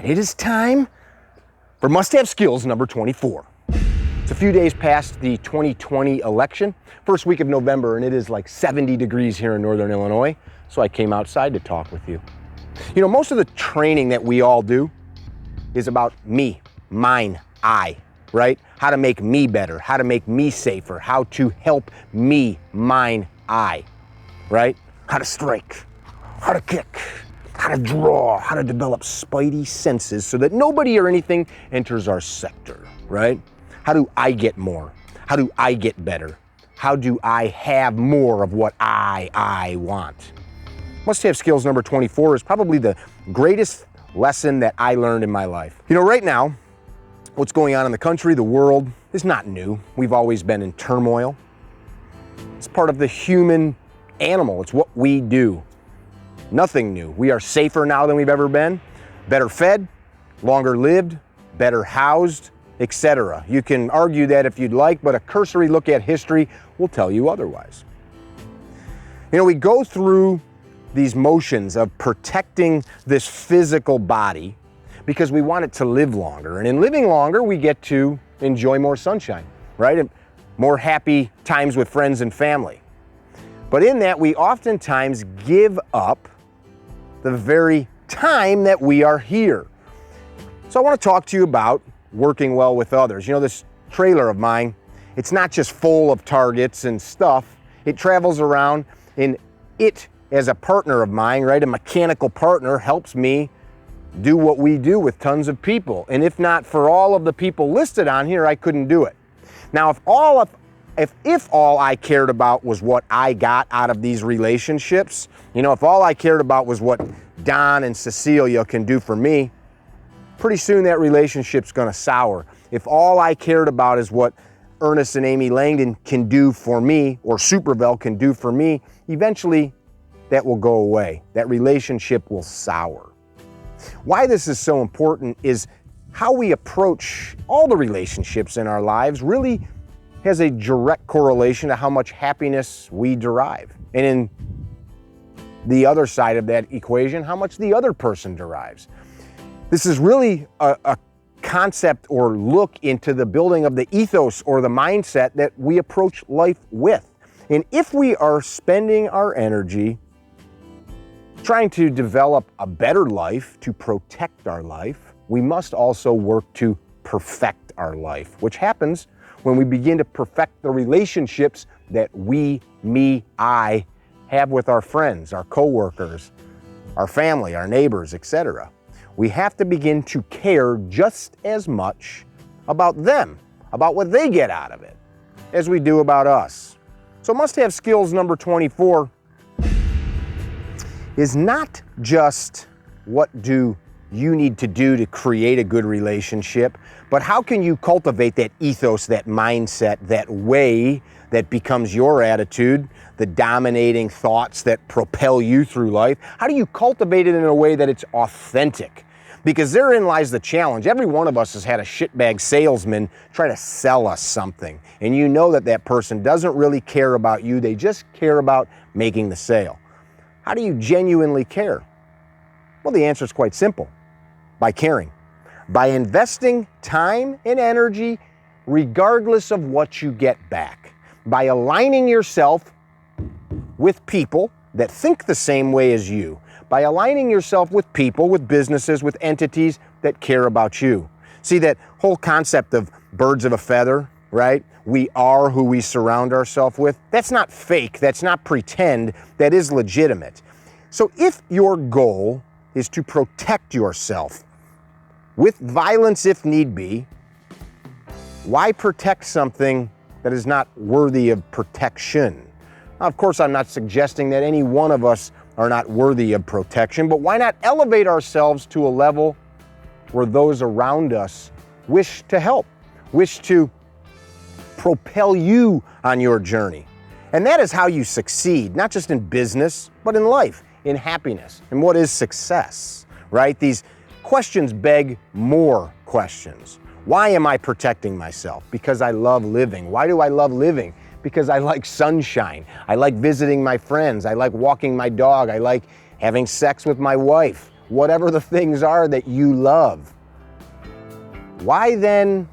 And it is time for must-have skills number 24. It's a few days past the 2020 election, first week of November, and it is like 70 degrees here in Northern Illinois, so I came outside to talk with you. You know, most of the training that we all do is about me, mine, I, right? How to make me better, how to make me safer, how to help me, mine, I, right? How to strike, how to kick, how to draw, how to develop spidey senses so that nobody or anything enters our sector, right? How do I get more? How do I get better? How do I have more of what I want? Must-have skills number 24 is probably the greatest lesson that I learned in my life. You know, right now, what's going on in the country, the world, is not new. We've always been in turmoil. It's part of the human animal. It's what we do. Nothing new. We are safer now than we've ever been, better fed, longer lived, better housed, etc. You can argue that if you'd like, but a cursory look at history will tell you otherwise. You know, we go through these motions of protecting this physical body because we want it to live longer. And in living longer, we get to enjoy more sunshine, right? And more happy times with friends and family. But in that, we oftentimes give up the very time that we are here. So I want to talk to you about working well with others. You know, this trailer of mine, it's not just full of targets and stuff. It travels around, and it, as a partner of mine, right, a mechanical partner, helps me do what we do with tons of people. And if not for all of the people listed on here, I couldn't do it. Now, if all I cared about was what I got out of these relationships, you know, if all I cared about was what Don and Cecilia can do for me, pretty soon that relationship's gonna sour. If all I cared about is what Ernest and Amy Langdon can do for me, or Supervel can do for me, eventually that will go away. That relationship will sour. Why this is so important is how we approach all the relationships in our lives really has a direct correlation to how much happiness we derive. And in the other side of that equation, how much the other person derives. This is really a concept or look into the building of the ethos or the mindset that we approach life with. And if we are spending our energy trying to develop a better life, to protect our life, we must also work to perfect our life, which happens when we begin to perfect the relationships that we, me, I have with our friends, our coworkers, our family, our neighbors, etc. We have to begin to care just as much about them, about what they get out of it, as we do about us. So must-have skills number 24 is not just what do you need to do to create a good relationship, but how can you cultivate that ethos, that mindset, that way that becomes your attitude, the dominating thoughts that propel you through life? How do you cultivate it in a way that it's authentic? Because therein lies the challenge. Every one of us has had a shitbag salesman try to sell us something. And you know that that person doesn't really care about you. They just care about making the sale. How do you genuinely care? Well, the answer is quite simple. By caring. By investing time and energy regardless of what you get back. By aligning yourself with people that think the same way as you. By aligning yourself with people, with businesses, with entities that care about you. See, that whole concept of birds of a feather, right? We are who we surround ourselves with. That's not fake, that's not pretend, that is legitimate. So if your goal is to protect yourself with violence if need be, why protect something that is not worthy of protection? Now, of course, I'm not suggesting that any one of us are not worthy of protection, but why not elevate ourselves to a level where those around us wish to help, wish to propel you on your journey? And that is how you succeed, not just in business, but in life, in happiness. And what is success, right? These questions beg more questions. Why am I protecting myself? Because I love living. Why do I love living? Because I like sunshine. I like visiting my friends. I like walking my dog. I like having sex with my wife. whatever the things are that you love. Why then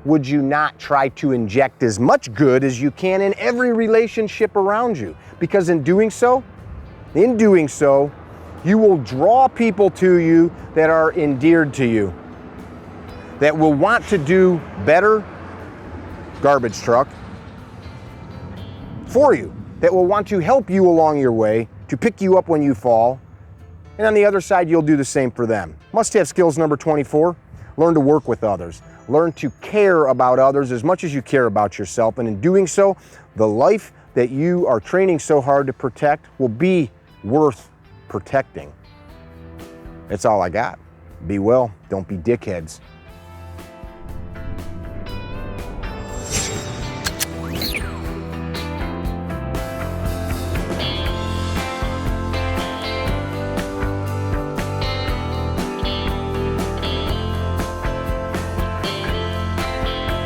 would you not try to inject as much good as you can in every relationship around you? Because in doing so, you will draw people to you that are endeared to you, that will want to do better, garbage truck, for you, that will want to help you along your way, to pick you up when you fall, and on the other side, you'll do the same for them. Must-have skills number 24, learn to work with others. Learn to care about others as much as you care about yourself, and in doing so, the life that you are training so hard to protect will be worth protecting. That's all I got. Be well, don't be dickheads.